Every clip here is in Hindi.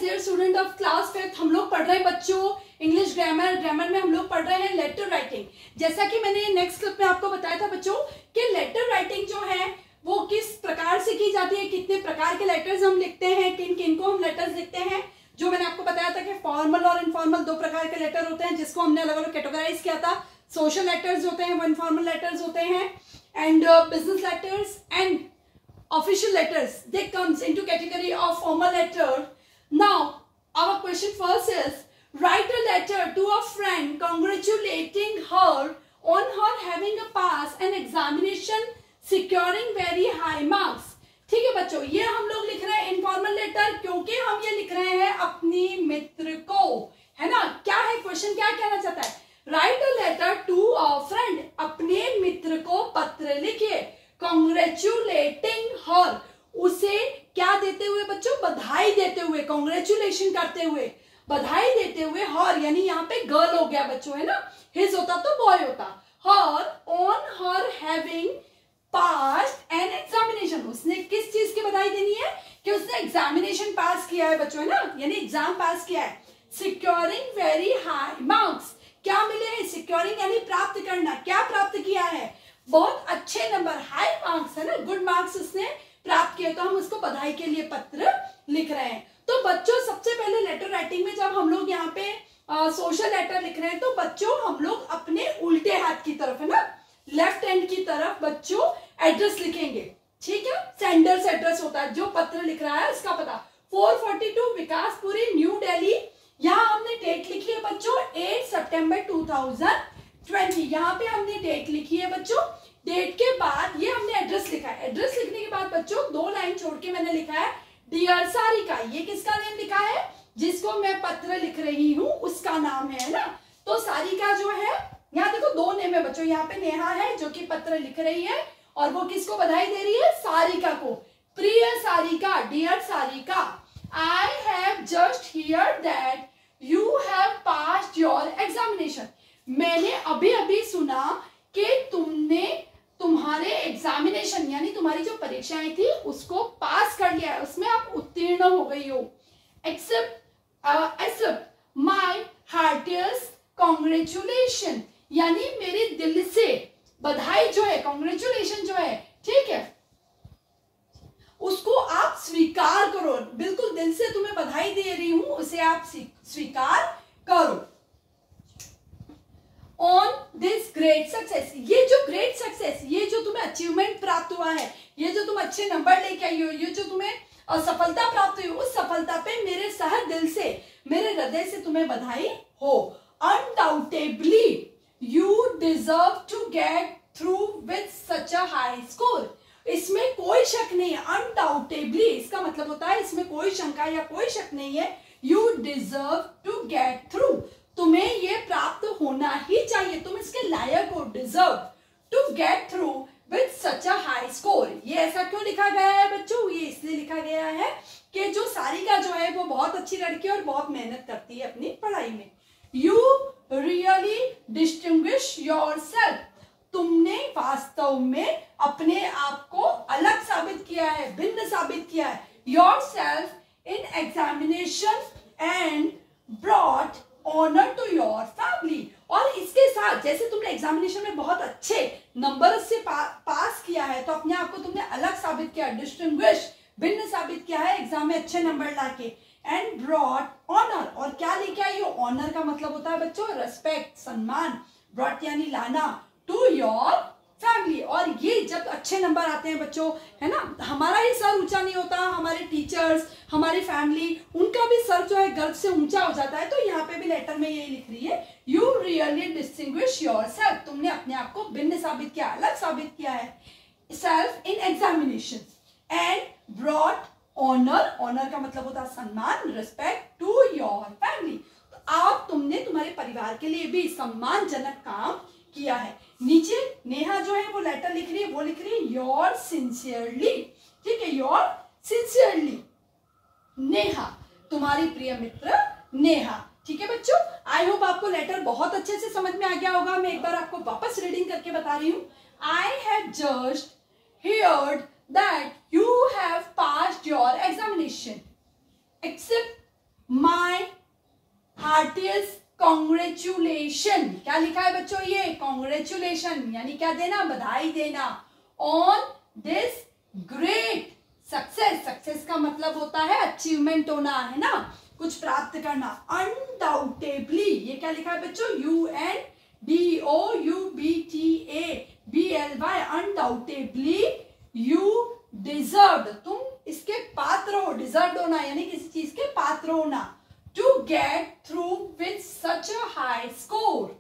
डियर स्टूडेंट ऑफ क्लास 5, हम लोग पढ़ रहे हैं बच्चों इंग्लिश ग्रामर में हम लोग पढ़ रहे हैं लेटर राइटिंग। जैसा कि मैंने नेक्स्ट क्लिप में आपको बताया था बच्चों कि लेटर राइटिंग जो है वो किस प्रकार से की जाती है, कितने प्रकार के लेटर्स हम लिखते हैं, किन किन को हम लेटर्स लिखते हैं। जो मैंने आपको बताया था कि फॉर्मल और इनफॉर्मल दो प्रकार के लेटर होते हैं जिसको हमने अलग अलग कैटेगराइज किया था। सोशल लेटर्स होते हैं, वो इनफॉर्मल लेटर्स होते हैं, and business letters and official letters, they comes into category of formal letter. Now our question first is, write a letter to a friend congratulating her on her having a pass an examination securing very high marks. ठीक है बच्चों, ये हम लोग लिख रहे हैं इनफॉर्मल लेटर क्योंकि हम ये लिख रहे हैं अपनी मित्र को, है ना। क्या है क्वेश्चन, क्या कहना चाहता है? Write a letter to a friend, अपने मित्र को पत्र लिखिए। कॉन्ग्रेचुलेटिंग हर, उसे क्या देते हुए बच्चों? बधाई देते हुए, कॉन्ग्रेचुलेशन करते हुए, बधाई देते हुए। हर यानी यहाँ पे गर्ल हो गया बच्चों, है ना। हिज होता तो बॉय होता। Her on her having passed an examination, उसने किस चीज की बधाई देनी है? कि उसने एग्जामिनेशन पास किया है बच्चों, है ना, यानी एग्जाम पास किया है। सिक्योरिंग वेरी हाई मार्क्स, क्या मिले हैं? सिक्योरिंग यानी प्राप्त करना, क्या प्राप्त किया है? बहुत अच्छे नंबर, हाई मार्क्स, है ना, गुड मार्क्स उसने प्राप्त किए, तो हम उसको बधाई के लिए पत्र लिख रहे हैं। तो बच्चों सबसे पहले लेटर राइटिंग में जब हम लोग यहाँ पे सोशल लेटर लिख रहे हैं तो बच्चों हम लोग अपने उल्टे हाथ की तरफ, है ना, लेफ्ट हैंड की तरफ बच्चों एड्रेस लिखेंगे। ठीक है, सेंडर्स एड्रेस होता है, जो पत्र लिख रहा है उसका पता। 442 विकासपुरी न्यू दिल्ली, यहाँ हमने डेट लिखी है बच्चों 8 सितंबर 2020, यहाँ पे हमने डेट लिखी है बच्चों। डेट के बाद ये हमने एड्रेस लिखा है। एड्रेस लिखने के बाद बच्चों 2 लाइन छोड़ के मैंने लिखा है डियर सारिका। ये किसका नेम लिखा है? जिसको मैं पत्र लिख रही हूँ उसका नाम है ना। तो सारिका जो है, यहाँ देखो 2 नेम है बच्चों, यहाँ पे नेहा है जो कि पत्र लिख रही है और वो किसको बधाई दे रही है? सारिका को। प्रिय Sarika, dear Sarika, I have just hear that you have passed your examination, मैंने अभी अभी सुना कि तुमने तुम्हारे एग्जामिनेशन यानी तुम्हारी जो परीक्षाएं थी उसको पास कर लिया है, उसमें आप उत्तीर्ण हो गई हो। एक्सेप्ट माय हार्टिएस्ट कॉन्ग्रेचुलेशन, यानी मेरे दिल से बधाई जो है, कॉन्ग्रेचुलेशन जो है, ठीक है, उसको आप स्वीकार करो। बिल्कुल दिल से तुम्हें बधाई दे रही हूं, उसे आप स्वीकार करो। ऑन दिस ग्रेट सक्सेस, ये जो ग्रेट सक्सेस, ये जो तुम्हें अचीवमेंट प्राप्त हुआ है, ये जो तुम अच्छे नंबर लेके आई हो, ये जो तुम्हें सफलता प्राप्त हुई, उस सफलता पे मेरे सहज दिल से, मेरे हृदय से तुम्हें बधाई हो। Undoubtedly you deserve to get through with such a high score, इसमें कोई शक नहीं है। अनडाउटेबली इसका मतलब होता है इसमें कोई शंका या कोई शक नहीं है। You deserve to get through, तुम्हें ये प्राप्त होना ही चाहिए, तुम इसके लायक हो। Deserve to get through with such a high score, ये ऐसा क्यों लिखा गया है बच्चों? ये इसलिए लिखा गया है कि जो सारिका जो है वो बहुत अच्छी लड़की है और बहुत मेहनत करती है अपनी पढ़ाई में। यू रियली डिस्टिंग्विश योरसेल्फ, तुमने वास्तव में अपने आप को अलग साबित किया है, भिन्न साबित किया है। Yourself in examination and brought honour to your family, और इसके साथ जैसे तुमने एग्जामिनेशन में बहुत अच्छे नंबर से पास किया है तो अपने आप को तुमने अलग साबित किया, डिस्टिंग्विश, भिन्न साबित किया है एग्जाम में अच्छे नंबर लाके। एंड ब्रॉट ऑनर, और क्या लेके आई हो? ऑनर का मतलब होता है बच्चों रेस्पेक्ट, सम्मान। ब्रॉट यानी लाना, टू योर फैमिली, और ये जब अच्छे नंबर आते हैं बच्चों, है ना, हमारा ही सर ऊंचा नहीं होता, हमारे टीचर्स, हमारी फैमिली, उनका भी सर जो है गर्व से ऊंचा हो जाता है। तो यहाँ पे भी लेटर में यही लिख रही है, यू रियली डिस्टिंग्विश योरसेल्फ, तुमने अपने आप को भिन्न साबित किया, अलग साबित किया है। Self in examination and brought honour, honour का मतलब होता है सम्मान, रिस्पेक्ट टू योर फैमिली, तो आप तुमने तुम्हारे परिवार के लिए भी सम्मानजनक काम किया है। नीचे नेहा जो है वो लेटर लिख रही है, वो लिख रही है योर सिंसियरली, ठीक है, योर सिंसियरली नेहा, तुम्हारी प्रिय मित्र नेहा। ठीक है बच्चों, आई होप आपको लेटर बहुत अच्छे से समझ में आ गया होगा। मैं एक बार आपको वापस रीडिंग करके बता रही हूँ। आई have just heard that you have passed your examination. Accept my heartiest congratulation. क्या लिखा है बच्चों? ये कॉन्ग्रेचुलेशन यानी क्या देना? बधाई देना। On this great success, success का मतलब होता है अचीवमेंट होना, है ना, कुछ प्राप्त करना। अनडाउटेबली, ये क्या लिखा है बच्चों? UNDOUBTABLY, अनडाउटेबली यू डिजर्व, तुम इसके पात्र हो। डिजर्व होना यानी किसी चीज के पात्र होना। To get through with such a high score,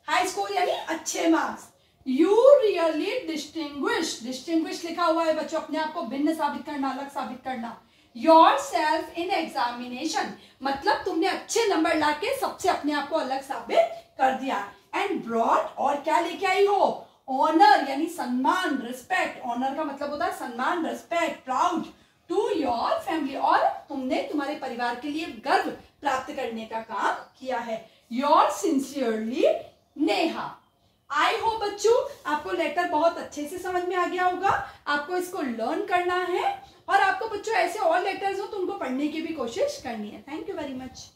high score यानी अच्छे marks. You really distinguish, distinguish लिखा हुआ है बच्चों, अपने आप को भिन्न साबित करना, अलग साबित करना। योरसेल्फ इन एग्जामिनेशन, मतलब तुमने अच्छे नंबर लाके सबसे अपने आप को अलग साबित कर दिया। एंड ब्रॉट, और क्या लेके आई हो? ऑनर यानी सम्मान, रिस्पेक्ट। ऑनर का मतलब होता है सम्मान, respect, proud to your family, और तुमने तुम्हारे परिवार के लिए गर्व प्राप्त करने का काम किया है। Your sincerely Neha. I hope बच्चों आपको लेटर बहुत अच्छे से समझ में आ गया होगा। आपको इसको लर्न करना है और आपको बच्चों ऐसे और लेटर्स हो तो उनको पढ़ने की भी कोशिश करनी है। Thank you very much.